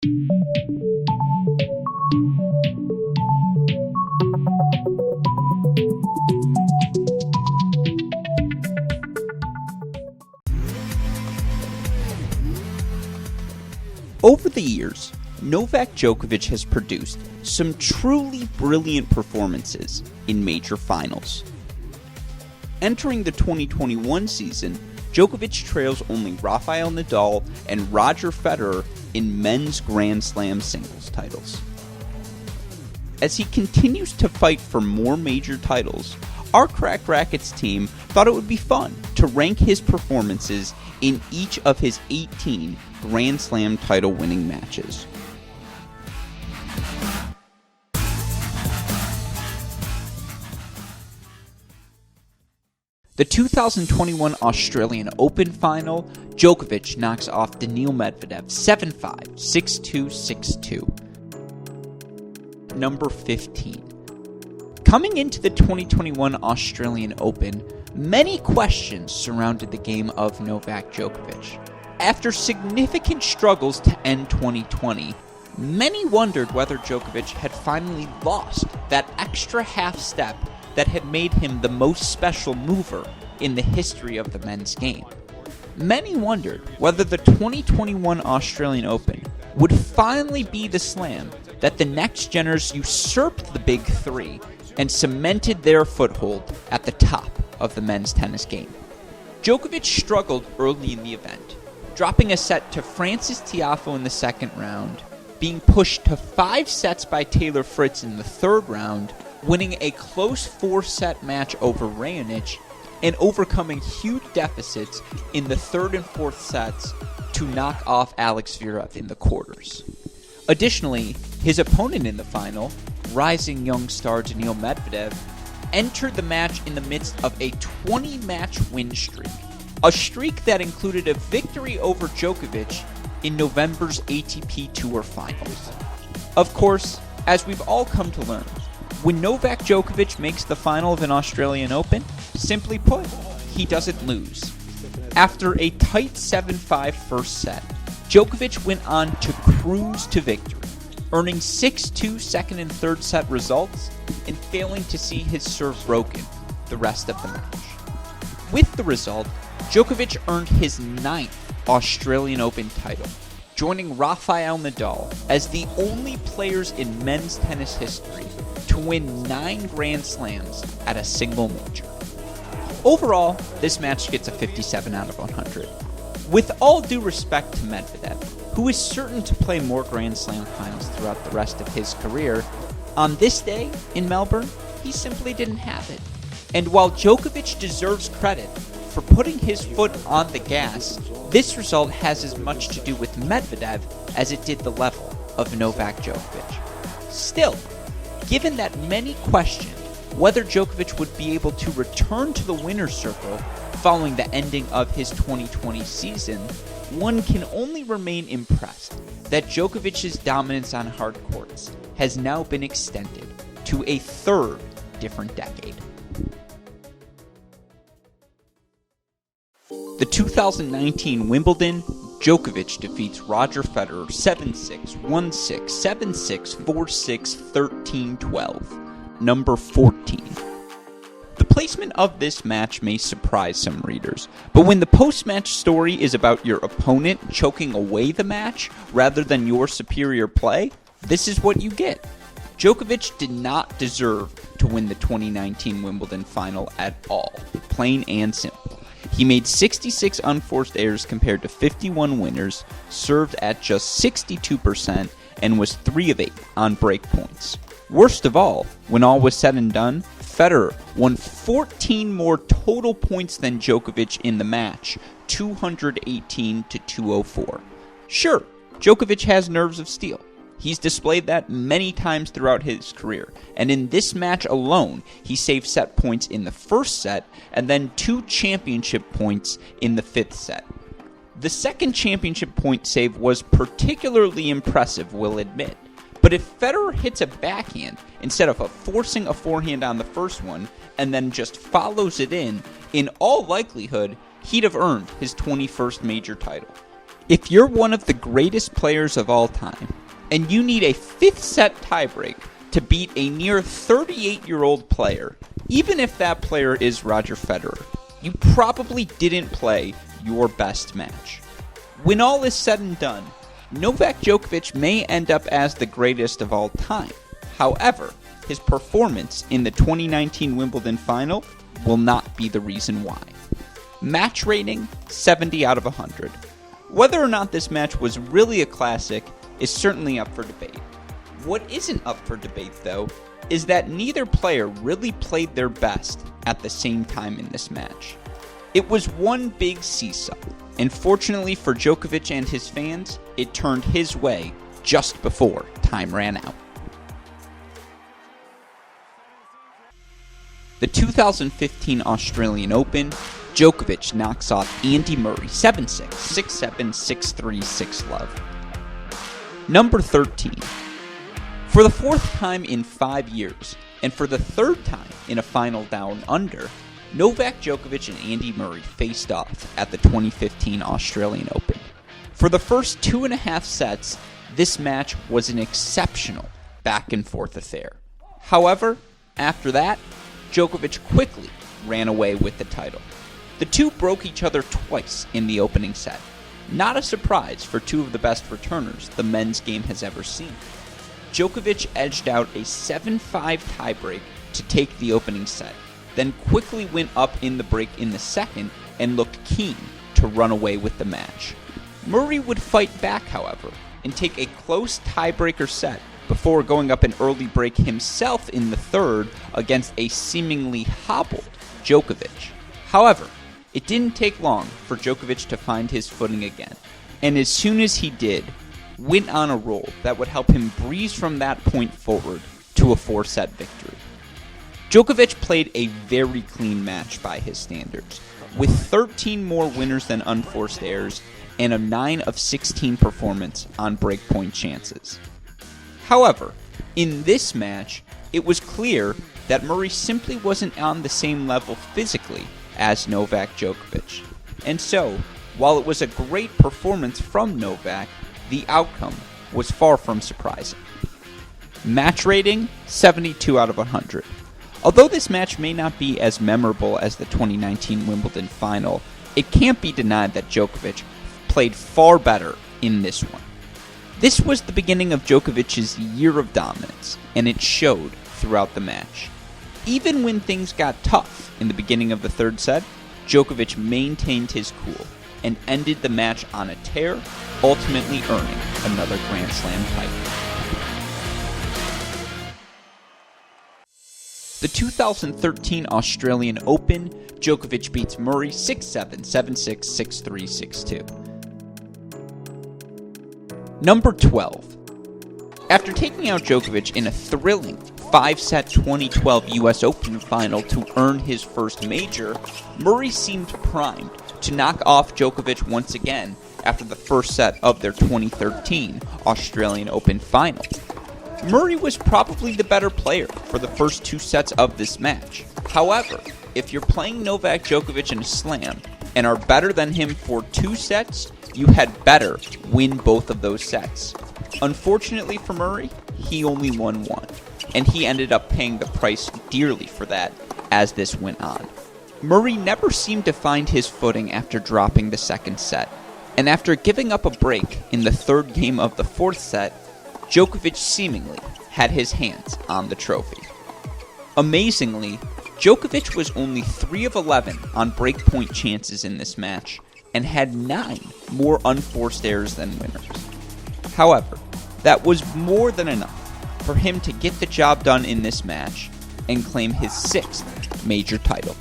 Over the years, Novak Djokovic has produced some truly brilliant performances in major finals. Entering the 2021 season, Djokovic trails only Rafael Nadal and Roger Federer in men's Grand Slam singles titles. As he continues to fight for more major titles, our Cracked Racquets team thought it would be fun to rank his performances in each of his 18 Grand Slam title winning matches. The 2021 Australian Open Final, Djokovic knocks off Daniil Medvedev 7-5, 6-2, 6-2. Number 15. Coming into the 2021 Australian Open, many questions surrounded the game of Novak Djokovic. After significant struggles to end 2020, many wondered whether Djokovic had finally lost that extra half step that had made him the most special mover in the history of the men's game. Many wondered whether the 2021 Australian Open would finally be the slam that the next geners usurped the Big Three and cemented their foothold at the top of the men's tennis game. Djokovic struggled early in the event, dropping a set to Francis Tiafoe in the second round, being pushed to 5 sets by Taylor Fritz in the third round, winning a close 4-set match over Raonic, and overcoming huge deficits in the third and fourth sets to knock off Alex Zverev in the quarters. Additionally, his opponent in the final, rising young star Daniil Medvedev, entered the match in the midst of a 20-match win streak, a streak that included a victory over Djokovic in November's ATP Tour Finals. Of course, as we've all come to learn, when Novak Djokovic makes the final of an Australian Open, simply put, he doesn't lose. After a tight 7-5 first set, Djokovic went on to cruise to victory, earning 6-2 second and third set results and failing to see his serve broken the rest of the match. With the result, Djokovic earned his 9th Australian Open title, joining Rafael Nadal as the only players in men's tennis history to win 9 Grand Slams at a single major. Overall, this match gets a 57 out of 100. With all due respect to Medvedev, who is certain to play more Grand Slam finals throughout the rest of his career, on this day in Melbourne, he simply didn't have it. And while Djokovic deserves credit for putting his foot on the gas, this result has as much to do with Medvedev as it did the level of Novak Djokovic. Still, given that many questioned whether Djokovic would be able to return to the winner's circle following the ending of his 2020 season, one can only remain impressed that Djokovic's dominance on hard courts has now been extended to a third different decade. The 2019 Wimbledon, Djokovic defeats Roger Federer 7-6, 1-6, 7-6, 4-6, 13-12. Number 14. The placement of this match may surprise some readers, but when the post-match story is about your opponent choking away the match rather than your superior play, this is what you get. Djokovic did not deserve to win the 2019 Wimbledon Final at all, plain and simple. He made 66 unforced errors compared to 51 winners, served at just 62%, and was 3 of 8 on break points. Worst of all, when all was said and done, Federer won 14 more total points than Djokovic in the match, 218 to 204. Sure, Djokovic has nerves of steel. He's displayed that many times throughout his career, and in this match alone, he saved set points in the first set and then 2 championship points in the 5th set. The second championship point save was particularly impressive, we'll admit. But if Federer hits a backhand instead of forcing a forehand on the first one and then just follows it in all likelihood, he'd have earned his 21st major title. If you're one of the greatest players of all time, and you need a 5th set tiebreak to beat a near 38-year-old player, even if that player is Roger Federer, you probably didn't play your best match. When all is said and done, Novak Djokovic may end up as the greatest of all time. However, his performance in the 2019 Wimbledon Final will not be the reason why. Match rating, 70 out of 100. Whether or not this match was really a classic is certainly up for debate. What isn't up for debate, though, is that neither player really played their best at the same time in this match. It was one big seesaw, and fortunately for Djokovic and his fans, it turned his way just before time ran out. The 2015 Australian Open, Djokovic knocks off Andy Murray 7-6, 6-7, 6-3, 6-love. Number 13. For the 4th time in 5 years, and for the 3rd time in a final down under, Novak Djokovic and Andy Murray faced off at the 2015 Australian Open. For the first 2.5 sets, this match was an exceptional back-and-forth affair. However, after that, Djokovic quickly ran away with the title. The two broke each other twice in the opening set. Not a surprise for two of the best returners the men's game has ever seen. Djokovic edged out a 7-5 tiebreak to take the opening set, then quickly went up in the break in the second and looked keen to run away with the match. Murray would fight back, however, and take a close tiebreaker set before going up an early break himself in the third against a seemingly hobbled Djokovic. However, it didn't take long for Djokovic to find his footing again, and as soon as he did, went on a roll that would help him breeze from that point forward to a 4-set victory. Djokovic played a very clean match by his standards, with 13 more winners than unforced errors and a 9 of 16 performance on breakpoint chances. However, in this match, it was clear that Murray simply wasn't on the same level physically as Novak Djokovic. And so, while it was a great performance from Novak, the outcome was far from surprising. Match rating, 72 out of 100. Although this match may not be as memorable as the 2019 Wimbledon Final, it can't be denied that Djokovic played far better in this one. This was the beginning of Djokovic's year of dominance, and it showed throughout the match. Even when things got tough in the beginning of the third set, Djokovic maintained his cool and ended the match on a tear, ultimately earning another Grand Slam title. The 2013 Australian Open, Djokovic beats Murray 6-7, 7-6, 6-3, 6-2. Number 12. After taking out Djokovic in a thrilling 5-set 2012 US Open final to earn his first major, Murray seemed primed to knock off Djokovic once again after the first set of their 2013 Australian Open final. Murray was probably the better player for the first 2 sets of this match. However, if you're playing Novak Djokovic in a slam and are better than him for 2 sets, you had better win both of those sets. Unfortunately for Murray, he only won 1, and he ended up paying the price dearly for that as this went on. Murray never seemed to find his footing after dropping the second set, and after giving up a break in the third game of the fourth set, Djokovic seemingly had his hands on the trophy. Amazingly, Djokovic was only 3 of 11 on breakpoint chances in this match, and had 9 more unforced errors than winners. However, that was more than enough for him to get the job done in this match and claim his 6th major title.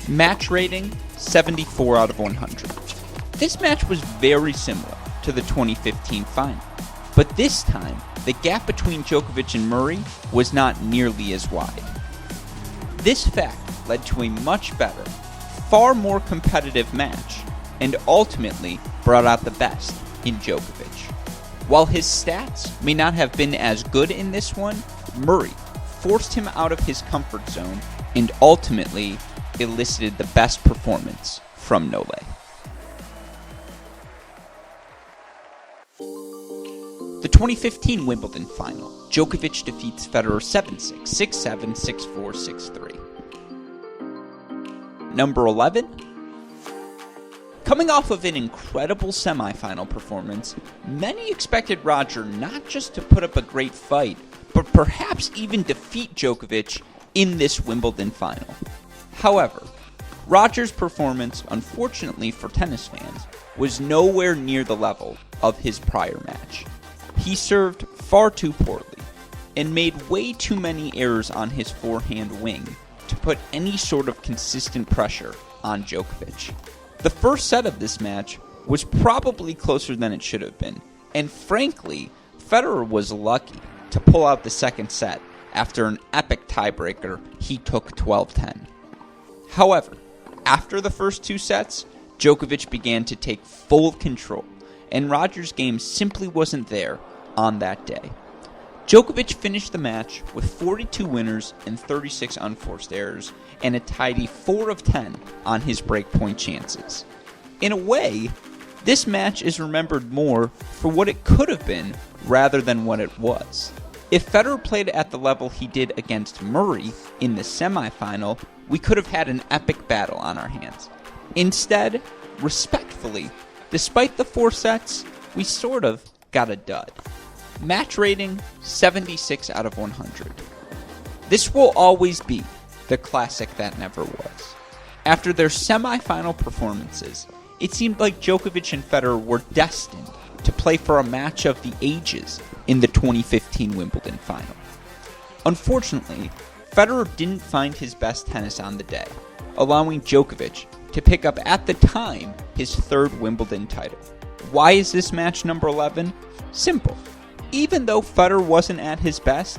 Match rating, 74 out of 100. This match was very similar to the 2015 final, but this time, the gap between Djokovic and Murray was not nearly as wide. This fact led to a much better, far more competitive match, and ultimately brought out the best in Djokovic. While his stats may not have been as good in this one, Murray forced him out of his comfort zone and ultimately elicited the best performance from Nole. The 2015 Wimbledon Final. Djokovic defeats Federer 7-6, 6-7, 6-4, 6-3. Number 11. Coming off of an incredible semifinal performance, many expected Roger not just to put up a great fight, but perhaps even defeat Djokovic in this Wimbledon final. However, Roger's performance, unfortunately for tennis fans, was nowhere near the level of his prior match. He served far too poorly and made way too many errors on his forehand wing to put any sort of consistent pressure on Djokovic. The first set of this match was probably closer than it should have been, and frankly, Federer was lucky to pull out the second set after an epic tiebreaker he took 12-10. However, after the first two sets, Djokovic began to take full control, and Roger's game simply wasn't there on that day. Djokovic finished the match with 42 winners and 36 unforced errors, and a tidy 4 of 10 on his breakpoint chances. In a way, this match is remembered more for what it could have been rather than what it was. If Federer played at the level he did against Murray in the semifinal, we could have had an epic battle on our hands. Instead, respectfully, despite the 4 sets, we sort of got a dud. Match rating, 76 out of 100. This will always be the classic that never was. After their semifinal performances, it seemed like Djokovic and Federer were destined to play for a match of the ages in the 2015 Wimbledon Final. Unfortunately, Federer didn't find his best tennis on the day, allowing Djokovic to pick up at the time his 3rd Wimbledon title. Why is this match number 11? Simple. Even though Federer wasn't at his best,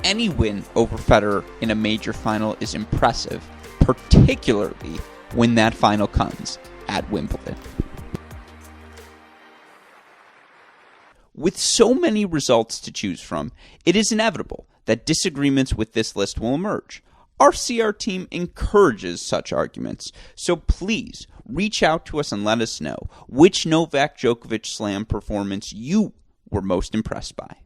any win over Federer in a major final is impressive, particularly when that final comes at Wimbledon. With so many results to choose from, it is inevitable that disagreements with this list will emerge. Our CR team encourages such arguments, so please reach out to us and let us know which Novak Djokovic Slam performance you were most impressed by.